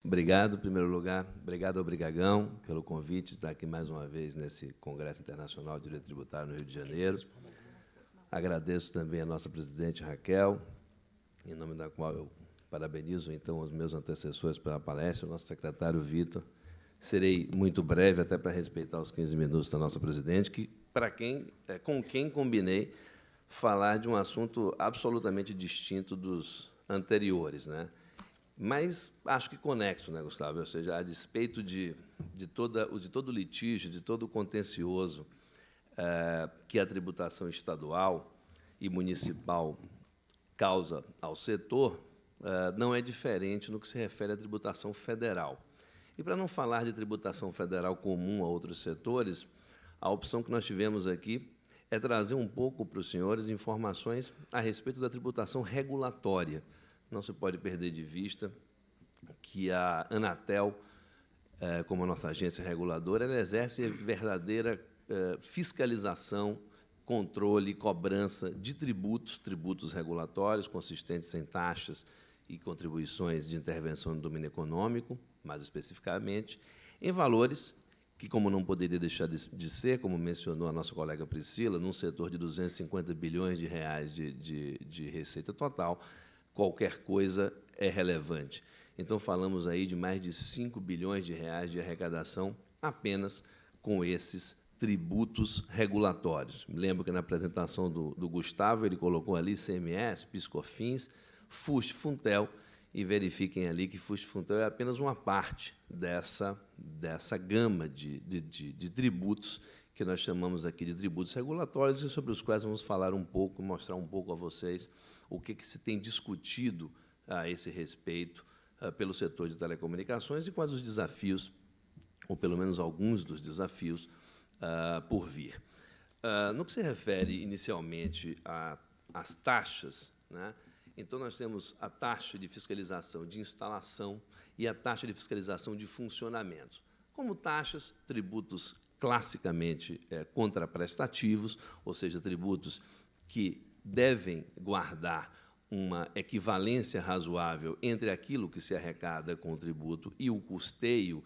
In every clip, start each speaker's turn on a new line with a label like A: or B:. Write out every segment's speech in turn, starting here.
A: Obrigado, em primeiro lugar. Obrigado ao Brigagão pelo convite de estar aqui mais uma vez nesse Congresso Internacional de Direito Tributário no Rio de Janeiro. Agradeço também a nossa presidente, Raquel, em nome da qual eu parabenizo, então, os meus antecessores pela palestra, o nosso secretário Vitor. Serei muito breve, até para respeitar os 15 minutos da nossa presidente, com quem combinei falar de um assunto absolutamente distinto dos anteriores, né? Mas acho que conexo, né, Gustavo? Ou seja, a despeito de todo o litígio, de todo o contencioso que a tributação estadual e municipal causa ao setor, não é diferente no que se refere à tributação federal. E, para não falar de tributação federal comum a outros setores, a opção que nós tivemos aqui é trazer um pouco para os senhores informações a respeito da tributação regulatória. Não se pode perder de vista que a Anatel, como a nossa agência reguladora, ela exerce verdadeira fiscalização, controle e cobrança de tributos regulatórios, consistentes em taxas e contribuições de intervenção no domínio econômico, mais especificamente, em valores que, como não poderia deixar de ser, como mencionou a nossa colega Priscila, num setor de 250 bilhões de reais de receita total, qualquer coisa é relevante. Então, falamos aí de mais de 5 bilhões de reais de arrecadação apenas com esses tributos regulatórios. Me lembro que, na apresentação do Gustavo, ele colocou ali ICMS, PIS/COFINS, FUST, FUNTEL, e verifiquem ali que FUST, FUNTEL é apenas uma parte dessa gama de tributos que nós chamamos aqui de tributos regulatórios e sobre os quais vamos falar um pouco, mostrar um pouco a vocês o que se tem discutido a esse respeito pelo setor de telecomunicações e quais os desafios, ou pelo menos alguns dos desafios, por vir. No que se refere, inicialmente, às taxas, né, então, nós temos a taxa de fiscalização de instalação e a taxa de fiscalização de funcionamento. Como taxas, tributos classicamente contraprestativos, ou seja, tributos que devem guardar uma equivalência razoável entre aquilo que se arrecada com o tributo e o custeio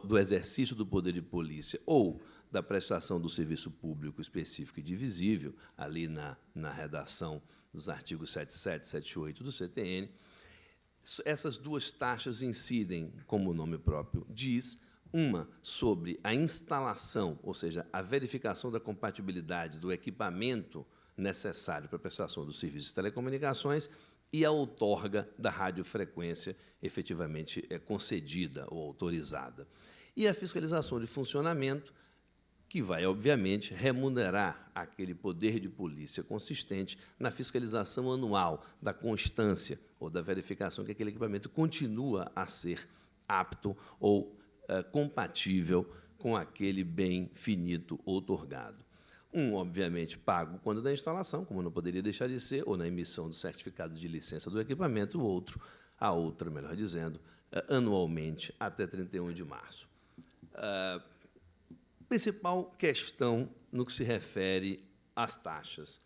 A: do exercício do poder de polícia ou da prestação do serviço público específico e divisível, ali na redação dos artigos 77 e 78 do CTN. Essas duas taxas incidem, como o nome próprio diz, uma sobre a instalação, ou seja, a verificação da compatibilidade do equipamento necessário para a prestação dos serviços de telecomunicações e a outorga da radiofrequência efetivamente concedida ou autorizada. E a fiscalização de funcionamento, que vai, obviamente, remunerar aquele poder de polícia consistente na fiscalização anual da constância ou da verificação que aquele equipamento continua a ser apto ou compatível com aquele bem finito outorgado. Um, obviamente, pago quando da instalação, como não poderia deixar de ser, ou na emissão do certificado de licença do equipamento, a outra, melhor dizendo, anualmente, até 31 de março. Principal questão no que se refere às taxas.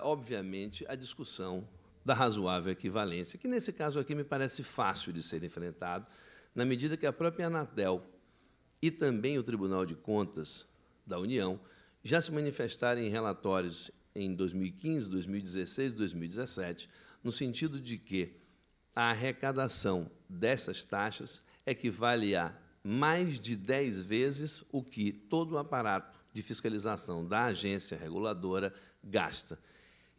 A: Obviamente, a discussão da razoável equivalência, que, nesse caso aqui, me parece fácil de ser enfrentado, na medida que a própria Anatel e também o Tribunal de Contas da União já se manifestaram em relatórios em 2015, 2016 e 2017, no sentido de que a arrecadação dessas taxas equivale a mais de 10 vezes o que todo o aparato de fiscalização da agência reguladora gasta.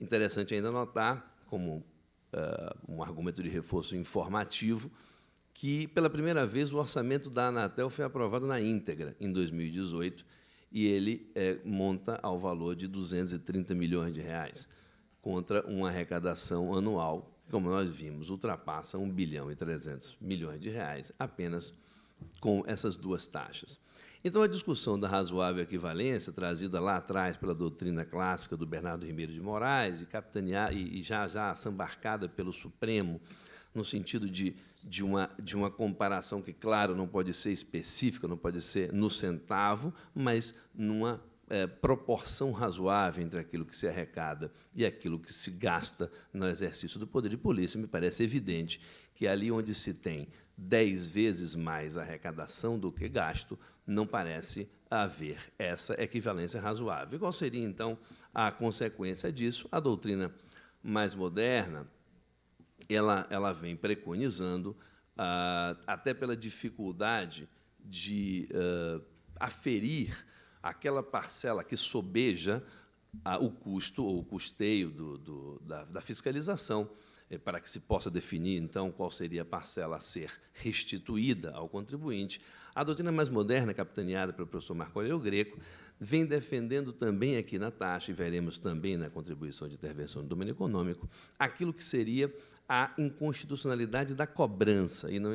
A: Interessante ainda notar, como um argumento de reforço informativo, que, pela primeira vez, o orçamento da Anatel foi aprovado na íntegra, em 2018, e ele monta ao valor de 230 milhões de reais, contra uma arrecadação anual, como nós vimos, ultrapassa 1 bilhão e 300 milhões de reais apenas com essas duas taxas. Então, a discussão da razoável equivalência, trazida lá atrás pela doutrina clássica do Bernardo Ribeiro de Moraes e já assambarcada pelo Supremo, no sentido de uma comparação que, claro, não pode ser específica, não pode ser no centavo, mas numa proporção razoável entre aquilo que se arrecada e aquilo que se gasta no exercício do poder de polícia, me parece evidente que ali onde se tem 10 vezes mais arrecadação do que gasto, não parece haver essa equivalência razoável. Qual seria, então, a consequência disso? A doutrina mais moderna, ela vem preconizando, até pela dificuldade de aferir aquela parcela que sobeja o custo ou o custeio da fiscalização, para que se possa definir, então, qual seria a parcela a ser restituída ao contribuinte. A doutrina mais moderna, capitaneada pelo professor Marco Aurélio Greco, vem defendendo também aqui na taxa, e veremos também na contribuição de intervenção do domínio econômico, aquilo que seria a inconstitucionalidade da cobrança e não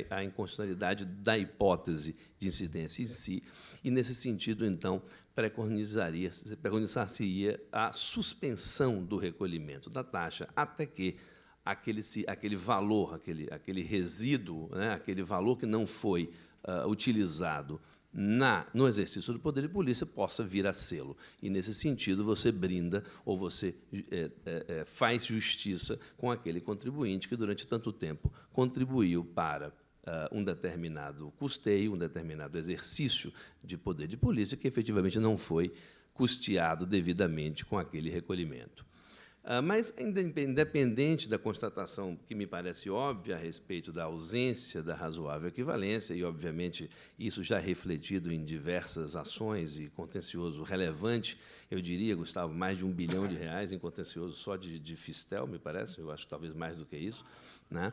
A: a inconstitucionalidade da hipótese de incidência em si. E, nesse sentido, então, preconizaria a suspensão do recolhimento da taxa até que aquele valor, aquele resíduo, né, aquele valor que não foi utilizado no exercício do poder de polícia possa vir a sê-lo. E, nesse sentido, você brinda ou você faz justiça com aquele contribuinte que, durante tanto tempo, contribuiu para um determinado custeio, um determinado exercício de poder de polícia que, efetivamente, não foi custeado devidamente com aquele recolhimento. Mas, independente da constatação que me parece óbvia a respeito da ausência da razoável equivalência, e, obviamente, isso já é refletido em diversas ações e contencioso relevante, eu diria, Gustavo, mais de R$1 bilhão em contencioso só de Fistel, me parece, eu acho que talvez mais do que isso, né?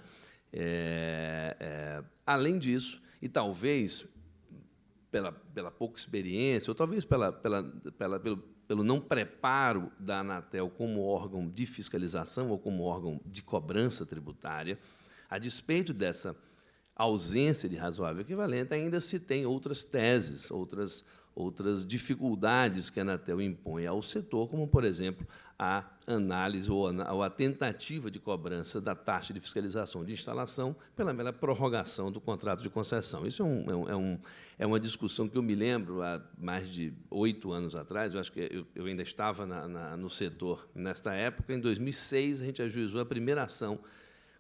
A: Além disso, e talvez pela pouca experiência, ou talvez pelo não preparo da Anatel como órgão de fiscalização ou como órgão de cobrança tributária, a despeito dessa ausência de razoável equivalente, ainda se tem outras teses, outras dificuldades que a Anatel impõe ao setor, como, por exemplo, a análise ou a tentativa de cobrança da taxa de fiscalização de instalação pela mera prorrogação do contrato de concessão. Isso é uma discussão que eu me lembro há mais de 8 anos atrás, eu acho que eu ainda estava no setor nesta época. Em 2006, a gente ajuizou a primeira ação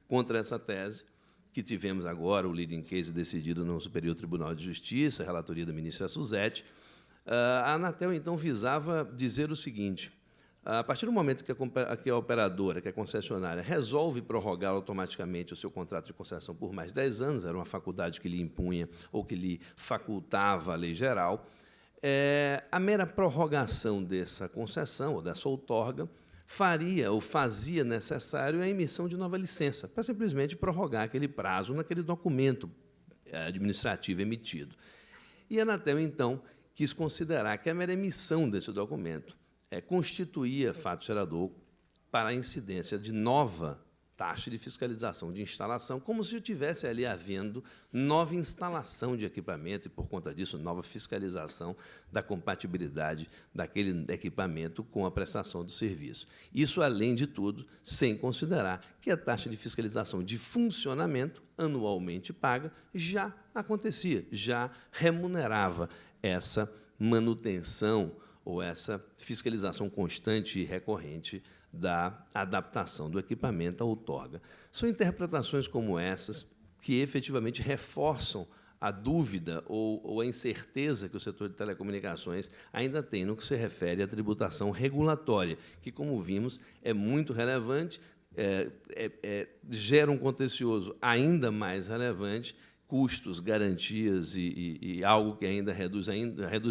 A: contra essa tese, que tivemos agora o leading case decidido no Superior Tribunal de Justiça, a relatoria da ministra Suzete. A Anatel, então, visava dizer o seguinte: a partir do momento que a operadora, que a concessionária, resolve prorrogar automaticamente o seu contrato de concessão por mais 10 anos, era uma faculdade que lhe impunha ou que lhe facultava a lei geral, a mera prorrogação dessa concessão ou dessa outorga faria ou fazia necessário a emissão de nova licença, para simplesmente prorrogar aquele prazo naquele documento administrativo emitido. E a Anatel, então, quis considerar que a mera emissão desse documento constituía fato gerador para a incidência de nova taxa de fiscalização de instalação, como se estivesse ali havendo nova instalação de equipamento e, por conta disso, nova fiscalização da compatibilidade daquele equipamento com a prestação do serviço. Isso, além de tudo, sem considerar que a taxa de fiscalização de funcionamento, anualmente paga, já acontecia, já remunerava essa manutenção ou essa fiscalização constante e recorrente da adaptação do equipamento à outorga. São interpretações como essas que efetivamente reforçam a dúvida ou a incerteza que o setor de telecomunicações ainda tem no que se refere à tributação regulatória, que, como vimos, é muito relevante, gera um contencioso ainda mais relevante, custos, garantias e algo que ainda reduz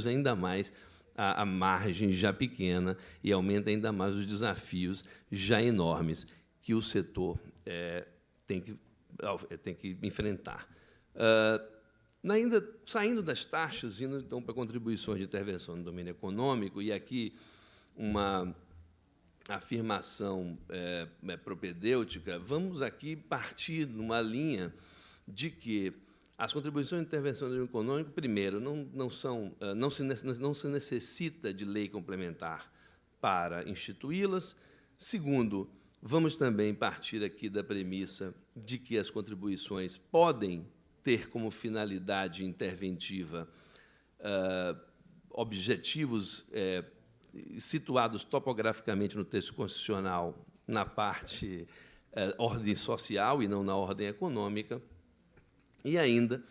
A: ainda mais a margem já pequena e aumenta ainda mais os desafios já enormes que o setor tem que enfrentar. Ainda saindo das taxas, indo, então, para contribuições de intervenção no domínio econômico, e aqui uma afirmação propedêutica, vamos aqui partir numa linha de que as contribuições de intervenção no domínio econômico, primeiro, não se necessita de lei complementar para instituí-las. Segundo, vamos também partir aqui da premissa de que as contribuições podem ter como finalidade interventiva objetivos situados topograficamente no texto constitucional na parte ordem social e não na ordem econômica, e ainda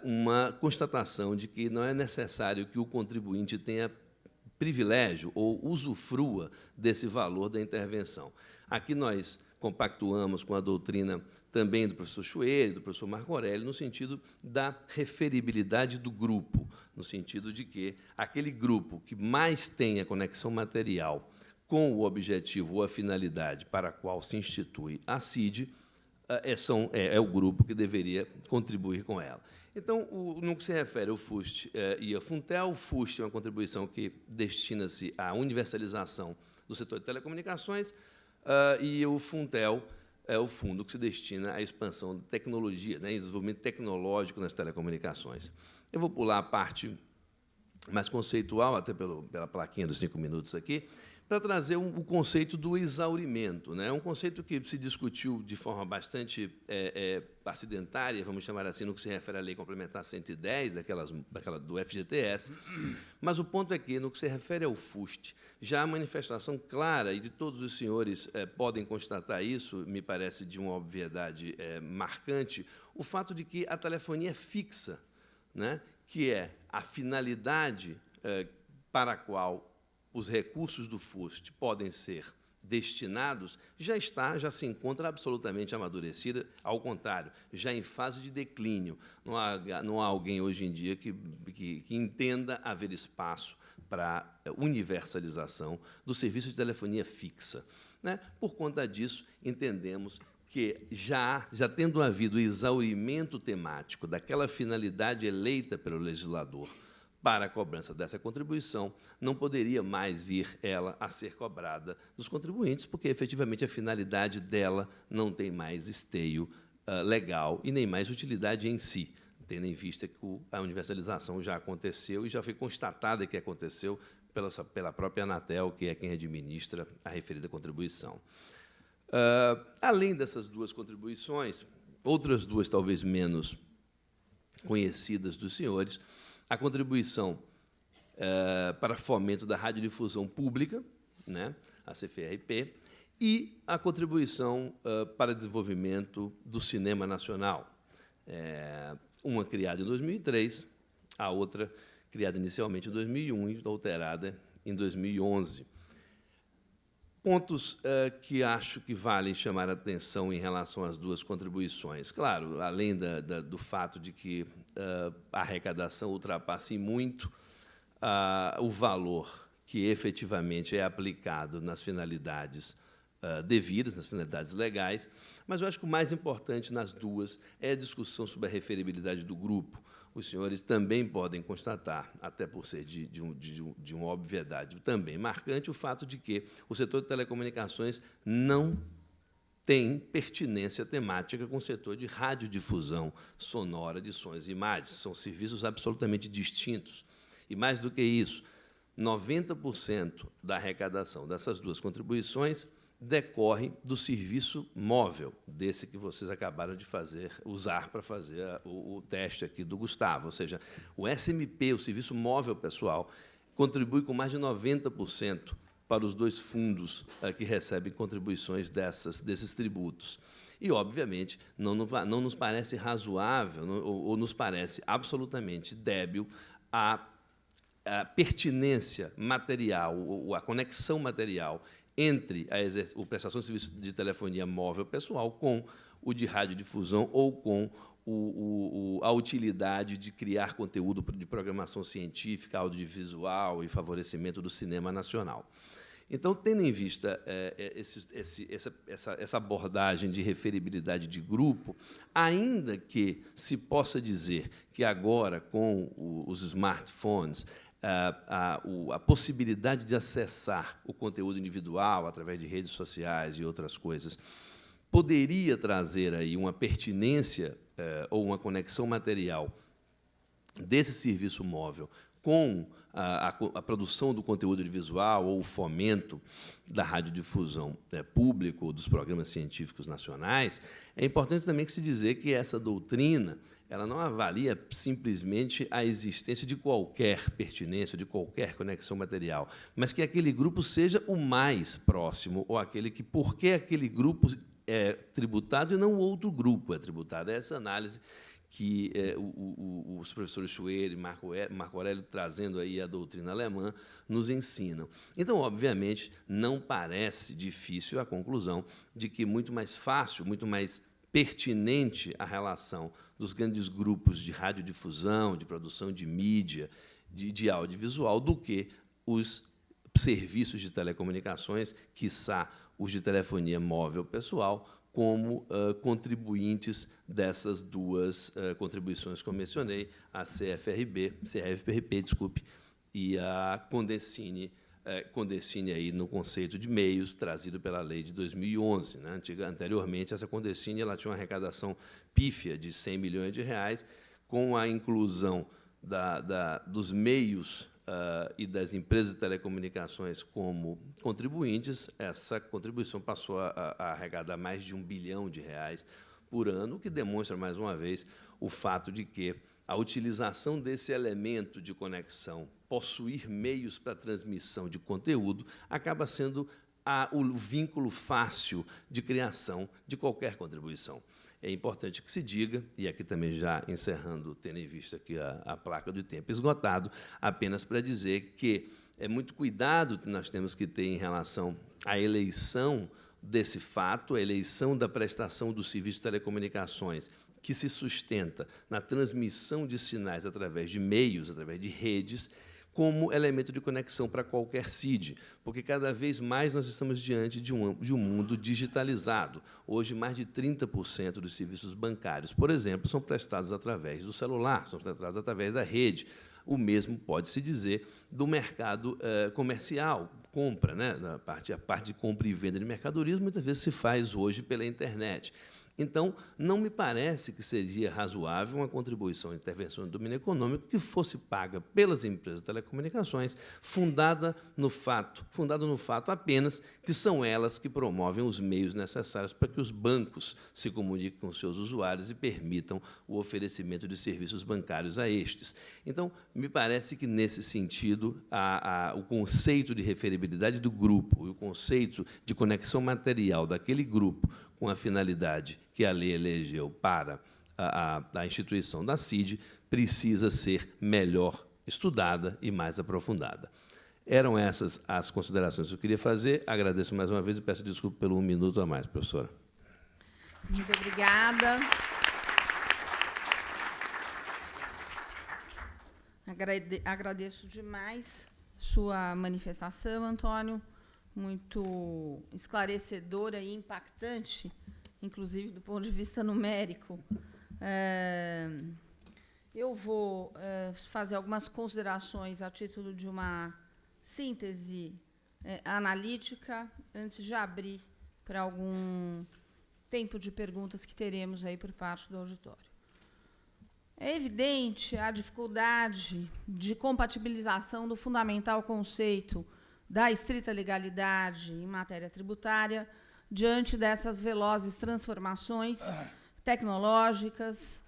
A: uma constatação de que não é necessário que o contribuinte tenha privilégio ou usufrua desse valor da intervenção. Aqui nós compactuamos com a doutrina também do professor Chueire, do professor Marco Aurélio, no sentido da referibilidade do grupo, no sentido de que aquele grupo que mais tem a conexão material com o objetivo ou a finalidade para a qual se institui a CID é o grupo que deveria contribuir com ela. Então, no que se refere ao FUST e ao FUNTEL, o FUST é uma contribuição que destina-se à universalização do setor de telecomunicações, e o FUNTEL é o fundo que se destina à expansão de tecnologia, né, e desenvolvimento tecnológico nas telecomunicações. Eu vou pular a parte mais conceitual, até pela plaquinha dos 5 minutos aqui, para trazer o conceito do exaurimento, né? Um conceito que se discutiu de forma bastante acidentária, vamos chamar assim, no que se refere à Lei Complementar 110, daquela do FGTS, mas o ponto é que, no que se refere ao FUST, já há manifestação clara, e de todos os senhores podem constatar isso, me parece de uma obviedade marcante, o fato de que a telefonia fixa, né, que é a finalidade para a qual os recursos do FUST podem ser destinados, já se encontra absolutamente amadurecida, ao contrário, já em fase de declínio. Não há alguém hoje em dia que entenda haver espaço para universalização do serviço de telefonia fixa, né? Por conta disso, entendemos que, já tendo havido exaurimento temático daquela finalidade eleita pelo legislador para a cobrança dessa contribuição, não poderia mais vir ela a ser cobrada dos contribuintes, porque, efetivamente, a finalidade dela não tem mais esteio legal e nem mais utilidade em si, tendo em vista que a universalização já aconteceu e já foi constatada que aconteceu pela própria Anatel, que é quem administra a referida contribuição. Além dessas duas contribuições, outras duas talvez menos conhecidas dos senhores, a contribuição para fomento da radiodifusão pública, né, a CFRP, e a contribuição para desenvolvimento do cinema nacional, uma criada em 2003, a outra criada inicialmente em 2001 e alterada em 2011. Pontos que acho que valem chamar a atenção em relação às duas contribuições. Claro, além do fato de que a arrecadação ultrapasse muito o valor que efetivamente é aplicado nas finalidades devidas, nas finalidades legais, mas eu acho que o mais importante nas duas é a discussão sobre a referibilidade do grupo. Os senhores também podem constatar, até por ser de uma obviedade também marcante, o fato de que o setor de telecomunicações não tem pertinência temática com o setor de radiodifusão sonora de sons e imagens. São serviços absolutamente distintos. E, mais do que isso, 90% da arrecadação dessas duas contribuições decorre do serviço móvel, desse que vocês acabaram de usar para fazer o teste aqui do Gustavo. Ou seja, o SMP, o Serviço Móvel Pessoal, contribui com mais de 90% para os dois fundos que recebem contribuições desses tributos. E, obviamente, não nos parece razoável ou nos parece absolutamente débil a pertinência material, ou a conexão material entre a prestação de serviço de telefonia móvel pessoal com o de radiodifusão ou com a utilidade de criar conteúdo de programação científica, audiovisual e favorecimento do cinema nacional. Então, tendo em vista essa abordagem de referibilidade de grupo, ainda que se possa dizer que agora, com os smartphones, a possibilidade de acessar o conteúdo individual através de redes sociais e outras coisas poderia trazer aí uma pertinência ou uma conexão material desse serviço móvel com a produção do conteúdo audiovisual ou o fomento da radiodifusão pública ou dos programas científicos nacionais, é importante também que se dizer que essa doutrina ela não avalia simplesmente a existência de qualquer pertinência, de qualquer conexão material, mas que aquele grupo seja o mais próximo, ou aquele que, porque aquele grupo é tributado e não o outro grupo é tributado. É essa análise que os professores Schwer e Marco Aurélio, trazendo aí a doutrina alemã, nos ensinam. Então, obviamente, não parece difícil a conclusão de que muito mais fácil, muito mais pertinente a relação dos grandes grupos de radiodifusão, de produção de mídia, de audiovisual, do que os serviços de telecomunicações, quiçá os de telefonia móvel pessoal, como contribuintes dessas duas contribuições que eu mencionei, a CFPRP, desculpe, e a Condecine aí no conceito de meios trazido pela lei de 2011. Né? Anteriormente, essa Condecine ela tinha uma arrecadação pífia de R$100 milhões, com a inclusão dos meios e das empresas de telecomunicações como contribuintes. Essa contribuição passou a arrecadar mais de R$1 bilhão por ano, o que demonstra, mais uma vez, o fato de que a utilização desse elemento de conexão, possuir meios para transmissão de conteúdo, acaba sendo o vínculo fácil de criação de qualquer contribuição. É importante que se diga, e aqui também já encerrando, tendo em vista aqui a placa do tempo esgotado, apenas para dizer que é muito cuidado que nós temos que ter em relação à eleição desse fato, a eleição da prestação do serviço de telecomunicações, que se sustenta na transmissão de sinais através de meios, através de redes, como elemento de conexão para qualquer CID, porque cada vez mais nós estamos diante de um mundo digitalizado. Hoje, mais de 30% dos serviços bancários, por exemplo, são prestados através do celular, são prestados através da rede. O mesmo pode-se dizer do mercado comercial, compra, né? A parte de compra e venda de mercadorias, muitas vezes se faz hoje pela internet. Então, não me parece que seria razoável uma contribuição de intervenção no domínio econômico que fosse paga pelas empresas de telecomunicações, fundada no fato apenas que são elas que promovem os meios necessários para que os bancos se comuniquem com seus usuários e permitam o oferecimento de serviços bancários a estes. Então, me parece que, nesse sentido, o conceito de referibilidade do grupo e o conceito de conexão material daquele grupo com a finalidade que a lei elegeu para a instituição da CID, precisa ser melhor estudada e mais aprofundada. Eram essas as considerações que eu queria fazer. Agradeço mais uma vez e peço desculpa pelo 1 minuto a mais, professora.
B: Muito obrigada. Agradeço demais sua manifestação, Antônio, muito esclarecedora e impactante, inclusive do ponto de vista numérico. Eu vou fazer algumas considerações a título de uma síntese analítica, antes de abrir para algum tempo de perguntas que teremos aí por parte do auditório. É evidente a dificuldade de compatibilização do fundamental conceito da estrita legalidade em matéria tributária diante dessas velozes transformações tecnológicas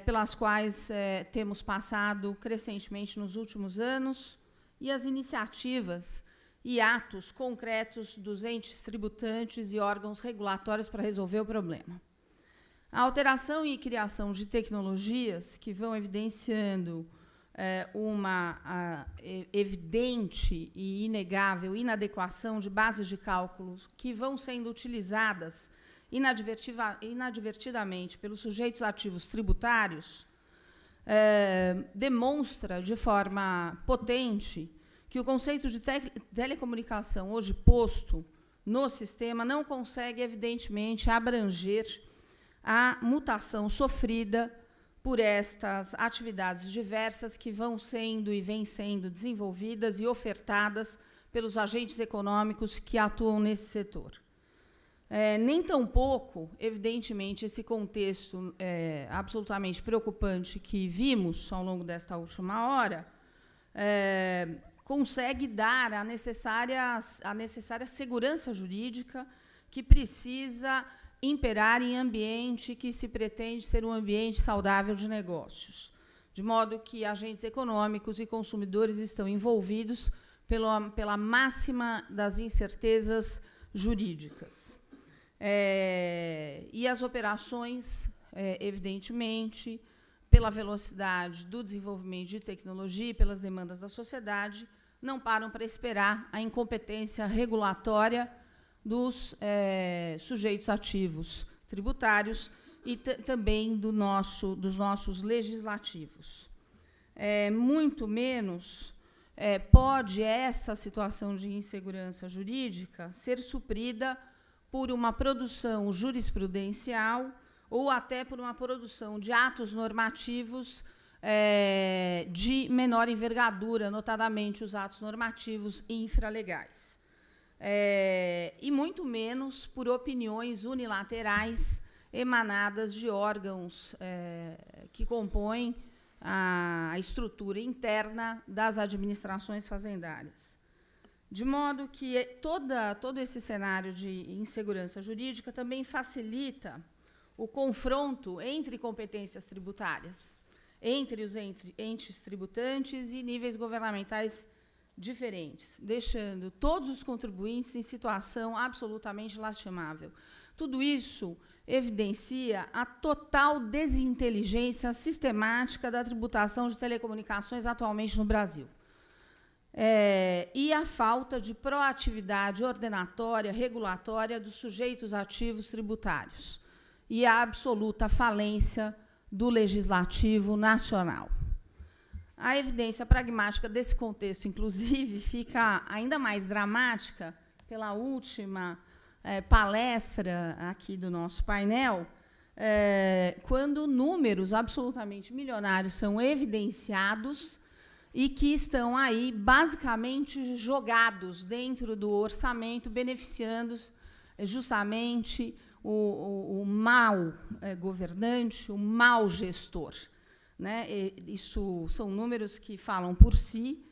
B: pelas quais temos passado crescentemente nos últimos anos e as iniciativas e atos concretos dos entes tributantes e órgãos regulatórios para resolver o problema. A alteração e criação de tecnologias que vão evidenciando uma evidente e inegável inadequação de bases de cálculos que vão sendo utilizadas inadvertidamente pelos sujeitos ativos tributários, demonstra de forma potente que o conceito de telecomunicação hoje posto no sistema não consegue, evidentemente, abranger a mutação sofrida por estas atividades diversas que vão sendo e vêm sendo desenvolvidas e ofertadas pelos agentes econômicos que atuam nesse setor. Nem tampouco, evidentemente, esse contexto absolutamente preocupante que vimos ao longo desta última hora consegue dar a necessária segurança jurídica que precisa imperar em ambiente que se pretende ser um ambiente saudável de negócios, de modo que agentes econômicos e consumidores estão envolvidos pela máxima das incertezas jurídicas. E as operações, evidentemente, pela velocidade do desenvolvimento de tecnologia e pelas demandas da sociedade, não param para esperar a incompetência regulatória dos sujeitos ativos tributários e também dos nossos legislativos. Muito menos pode essa situação de insegurança jurídica ser suprida por uma produção jurisprudencial ou até por uma produção de atos normativos de menor envergadura, notadamente os atos normativos infralegais. E muito menos por opiniões unilaterais emanadas de órgãos que compõem a estrutura interna das administrações fazendárias. De modo que todo esse cenário de insegurança jurídica também facilita o confronto entre competências tributárias, entre os entes tributantes e níveis governamentais diferentes, deixando todos os contribuintes em situação absolutamente lastimável. Tudo isso evidencia a total desinteligência sistemática da tributação de telecomunicações atualmente no Brasil. E a falta de proatividade ordenatória, regulatória dos sujeitos ativos tributários. E a absoluta falência do legislativo nacional. A evidência pragmática desse contexto, inclusive, fica ainda mais dramática pela última palestra aqui do nosso painel, quando números absolutamente milionários são evidenciados e que estão aí basicamente jogados dentro do orçamento, beneficiando justamente o mau governante, o mau gestor. Isso são números que falam por si,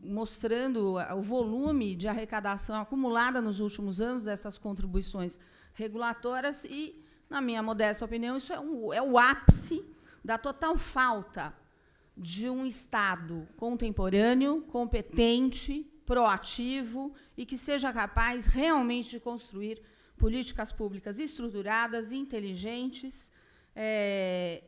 B: mostrando o volume de arrecadação acumulada nos últimos anos dessas contribuições regulatórias e, na minha modesta opinião, isso é o ápice da total falta de um Estado contemporâneo, competente, proativo e que seja capaz realmente de construir políticas públicas estruturadas, inteligentes,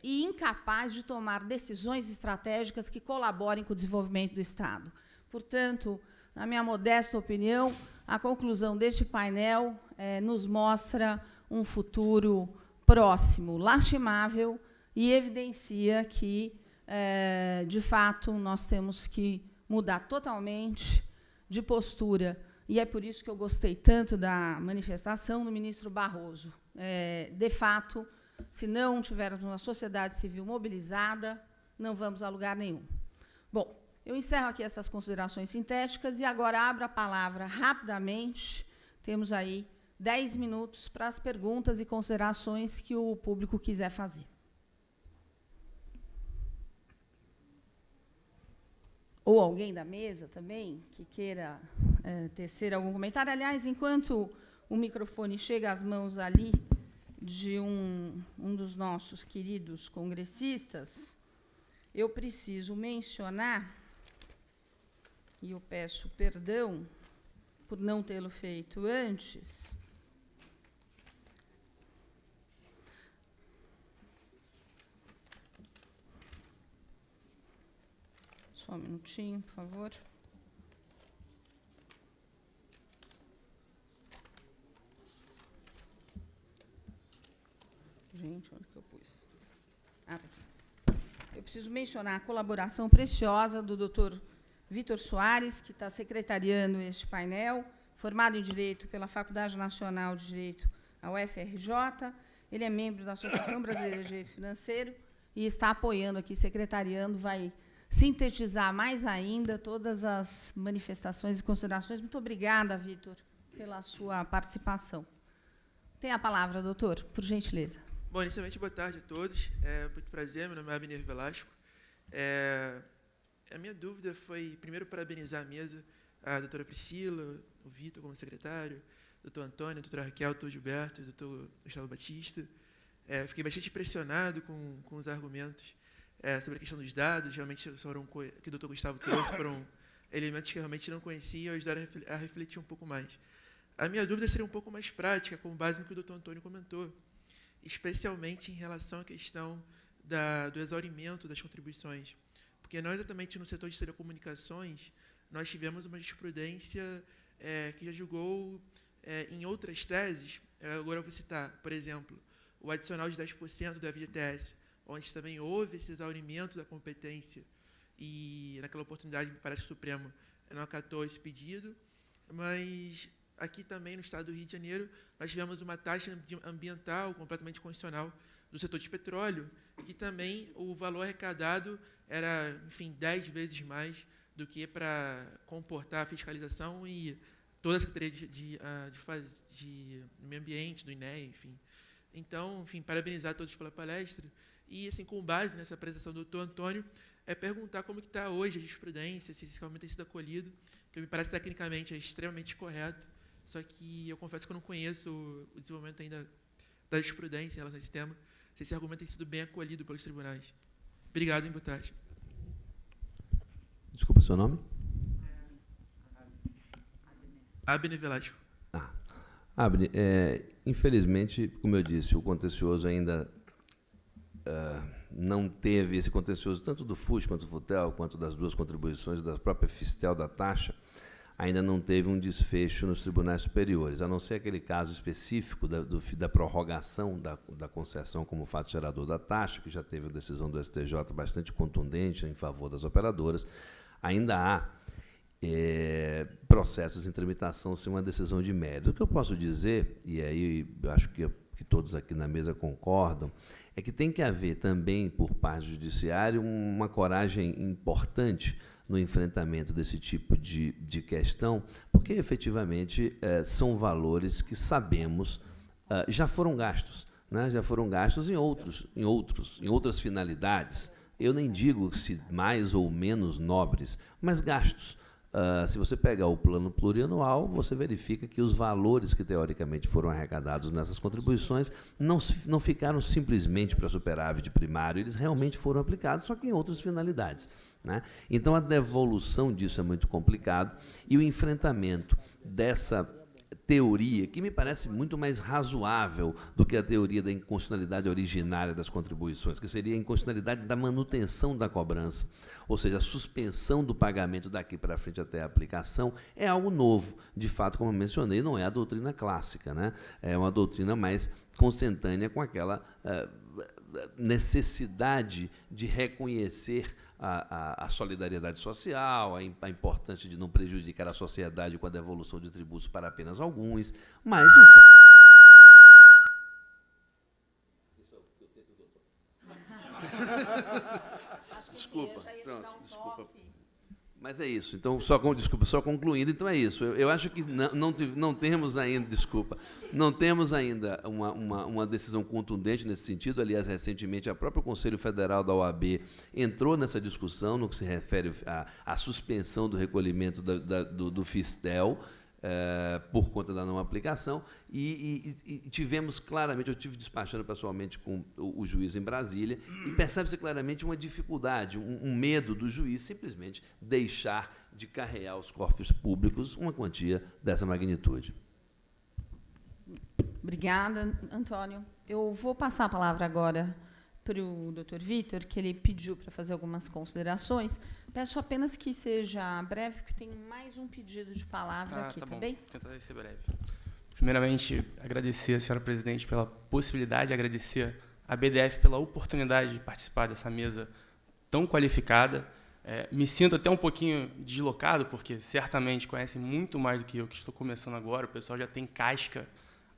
B: e incapaz de tomar decisões estratégicas que colaborem com o desenvolvimento do Estado. Portanto, na minha modesta opinião, a conclusão deste painel nos mostra um futuro próximo, lastimável, e evidencia que, de fato, nós temos que mudar totalmente de postura. E é por isso que eu gostei tanto da manifestação do ministro Barroso. De fato, se não tivermos uma sociedade civil mobilizada, não vamos a lugar nenhum. Bom, eu encerro aqui essas considerações sintéticas e agora abro a palavra rapidamente. Temos aí 10 minutos para as perguntas e considerações que o público quiser fazer. Ou alguém da mesa também que queira tecer algum comentário. Aliás, enquanto o microfone chega às mãos ali de um dos nossos queridos congressistas, eu preciso mencionar, e eu peço perdão por não tê-lo feito antes, só um minutinho, por favor. Gente, onde que eu pus? Tá aqui. Eu preciso mencionar a colaboração preciosa do Dr. Vitor Soares, que está secretariando este painel, formado em Direito pela Faculdade Nacional de Direito, a UFRJ. Ele é membro da Associação Brasileira de Direito Financeiro e está apoiando aqui, secretariando, vai sintetizar mais ainda todas as manifestações e considerações. Muito obrigada, Vitor, pela sua participação. Tem a palavra, doutor, por gentileza.
C: Bom, inicialmente, boa tarde a todos. Muito prazer, meu nome é Abner Velasco. A minha dúvida foi, primeiro, parabenizar a mesa, a doutora Priscila, o Vitor como secretário, doutor Antônio, doutora Raquel, doutor Gilberto, doutor Gustavo Batista. Fiquei bastante impressionado com os argumentos sobre a questão dos dados. Realmente, que o doutor Gustavo trouxe foram elementos que eu realmente não conhecia e ajudaram a refletir um pouco mais. A minha dúvida seria um pouco mais prática, com base no que o doutor Antônio comentou, especialmente em relação à questão do exaurimento das contribuições. Porque nós, exatamente no setor de telecomunicações, nós tivemos uma jurisprudência que já julgou em outras teses. Agora eu vou citar, por exemplo, o adicional de 10% do FGTS, onde também houve esse exaurimento da competência, e naquela oportunidade, me parece que o Supremo não acatou esse pedido, mas aqui também, no estado do Rio de Janeiro, nós tivemos uma taxa ambiental completamente constitucional do setor de petróleo, e também o valor arrecadado era, enfim, 10 vezes mais do que para comportar a fiscalização e toda a Secretaria de Meio Ambiente, do INEA, enfim. Então, enfim, parabenizar todos pela palestra e, assim, com base nessa apresentação do doutor Antônio, perguntar como que está hoje a jurisprudência, se esse realmente tem sido acolhido, que me parece tecnicamente extremamente correto, só que eu confesso que eu não conheço o desenvolvimento ainda da jurisprudência em relação a esse tema, se esse argumento tem sido bem acolhido pelos tribunais. Obrigado e boa tarde.
A: Desculpa, seu nome?
C: Abner Velasco.
A: Abner, infelizmente, como eu disse, o contencioso ainda não teve esse contencioso, tanto do FUS quanto do FUTEL, quanto das duas contribuições da própria FISTEL da taxa, ainda não teve um desfecho nos tribunais superiores, a não ser aquele caso específico da prorrogação da concessão como fato gerador da taxa, que já teve uma decisão do STJ bastante contundente em favor das operadoras. Ainda há processos em tramitação sem uma decisão de mérito. O que eu posso dizer, e aí eu acho que todos aqui na mesa concordam, é que tem que haver também, por parte do Judiciário, uma coragem importante no enfrentamento desse tipo de questão, porque, efetivamente, são valores que sabemos já foram gastos, né? Já foram gastos em outras finalidades. Eu nem digo se mais ou menos nobres, mas gastos. Se você pegar o plano plurianual, você verifica que os valores que, teoricamente, foram arrecadados nessas contribuições não ficaram simplesmente para superávit primário, eles realmente foram aplicados, só que em outras finalidades, né? Então, a devolução disso é muito complicado e o enfrentamento dessa teoria, que me parece muito mais razoável do que a teoria da inconstitucionalidade originária das contribuições, que seria a inconstitucionalidade da manutenção da cobrança, ou seja, a suspensão do pagamento daqui para frente até a aplicação, é algo novo. De fato, como eu mencionei, não é a doutrina clássica, né? É uma doutrina mais consentânea com aquela necessidade de reconhecer a solidariedade social, a importância de não prejudicar a sociedade com a devolução de tributos para apenas alguns, mas o Desculpa, pronto, desculpa. Mas é isso. Então, só concluindo, então é isso. Eu acho que não temos ainda, não temos ainda uma decisão contundente nesse sentido. Aliás, recentemente, o próprio Conselho Federal da OAB entrou nessa discussão no que se refere à suspensão do recolhimento do FISTEL, por conta da não aplicação, e tivemos claramente, eu estive despachando pessoalmente com o juiz em Brasília, e percebe-se claramente uma dificuldade, um medo do juiz simplesmente deixar de carregar aos cofres públicos uma quantia dessa magnitude.
B: Obrigada, Antônio. Eu vou passar a palavra agora para o doutor Vitor, que ele pediu para fazer algumas considerações. Peço apenas que seja breve, porque tem mais um pedido de palavra aqui, tá bem?
D: Vou tentar ser breve. Primeiramente, agradecer a senhora presidente pela possibilidade, agradecer à BDF pela oportunidade de participar dessa mesa tão qualificada. Me sinto até um pouquinho deslocado, porque certamente conhecem muito mais do que eu, que estou começando agora, o pessoal já tem casca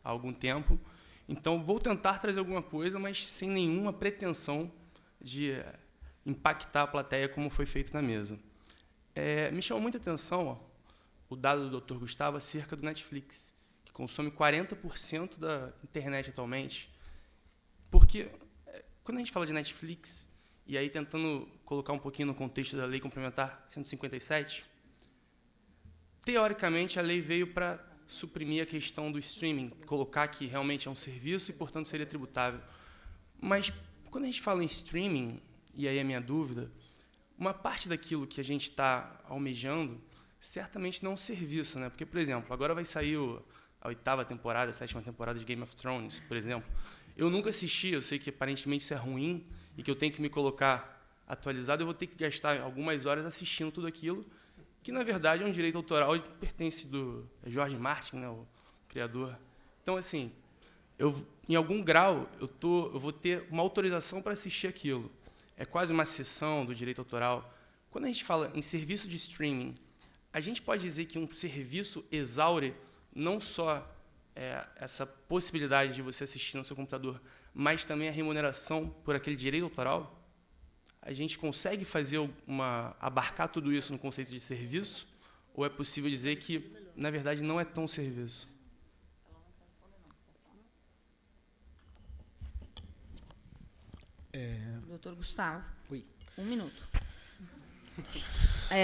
D: há algum tempo. Então, vou tentar trazer alguma coisa, mas sem nenhuma pretensão de impactar a plateia como foi feito na mesa. Me chamou muita atenção o dado do Dr. Gustavo acerca do Netflix, que consome 40% da internet atualmente. Porque, quando a gente fala de Netflix, e aí tentando colocar um pouquinho no contexto da Lei Complementar 157, teoricamente, a lei veio para suprimir a questão do streaming, colocar que realmente é um serviço e, portanto, seria tributável. Mas, quando a gente fala em streaming, e aí é a minha dúvida, uma parte daquilo que a gente está almejando certamente não é um serviço, né? Porque, por exemplo, agora vai sair a 8ª temporada, a 7ª temporada de Game of Thrones, por exemplo. Eu nunca assisti, eu sei que aparentemente isso é ruim e que eu tenho que me colocar atualizado, eu vou ter que gastar algumas horas assistindo tudo aquilo, que, na verdade, é um direito autoral e pertence do George Martin, né, o criador. Então, assim, em algum grau, eu vou ter uma autorização para assistir aquilo. É quase uma cessão do direito autoral. Quando a gente fala em serviço de streaming, a gente pode dizer que um serviço exaure não só essa possibilidade de você assistir no seu computador, mas também a remuneração por aquele direito autoral? A gente consegue abarcar tudo isso no conceito de serviço? Ou é possível dizer que, na verdade, não é tão serviço?
B: Doutor Gustavo.
E: Oi.
B: 1 minuto.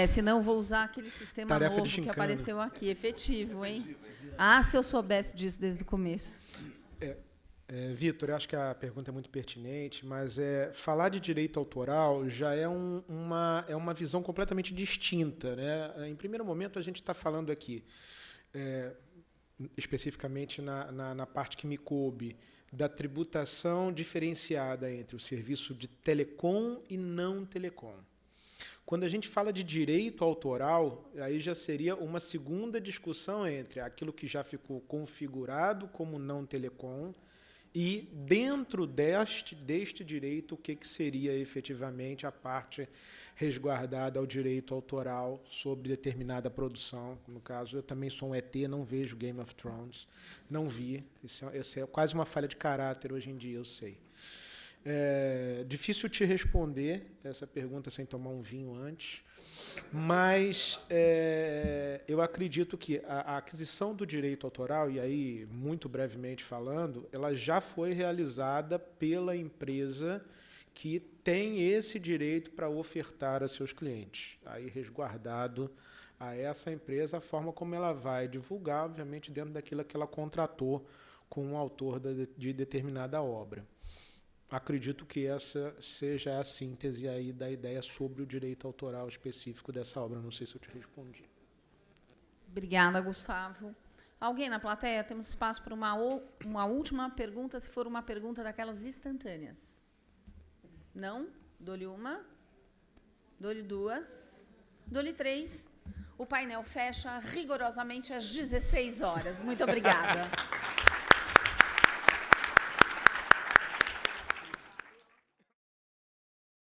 B: Senão eu vou usar aquele sistema
E: Tarefa
B: novo
E: de
B: que
E: gincana.
B: apareceu aqui, efetivo, hein? Ah, se eu soubesse disso desde o começo.
E: Vitor, eu acho que a pergunta é muito pertinente, mas falar de direito autoral já é uma visão completamente distinta, né? Em primeiro momento, a gente está falando aqui, especificamente na parte que me coube, da tributação diferenciada entre o serviço de telecom e não telecom. Quando a gente fala de direito autoral, aí já seria uma segunda discussão entre aquilo que já ficou configurado como não telecom e, dentro deste direito, o que seria efetivamente a parte resguardada ao direito autoral sobre determinada produção. No caso, eu também sou um ET, não vejo Game of Thrones, não vi. Isso é quase uma falha de caráter hoje em dia, eu sei. É difícil te responder essa pergunta sem tomar um vinho antes, mas eu acredito que a aquisição do direito autoral, e aí, muito brevemente falando, ela já foi realizada pela empresa que tem esse direito para ofertar a seus clientes. Aí, resguardado a essa empresa a forma como ela vai divulgar, obviamente, dentro daquilo que ela contratou com o autor de determinada obra. Acredito que essa seja a síntese aí da ideia sobre o direito autoral específico dessa obra. Não sei se eu te respondi.
B: Obrigada, Gustavo. Alguém na plateia? Temos espaço para uma última pergunta, se for uma pergunta daquelas instantâneas. Não? Dou-lhe uma. Dou-lhe 2. Dou-lhe 3. O painel fecha rigorosamente às 16 horas. Muito obrigada.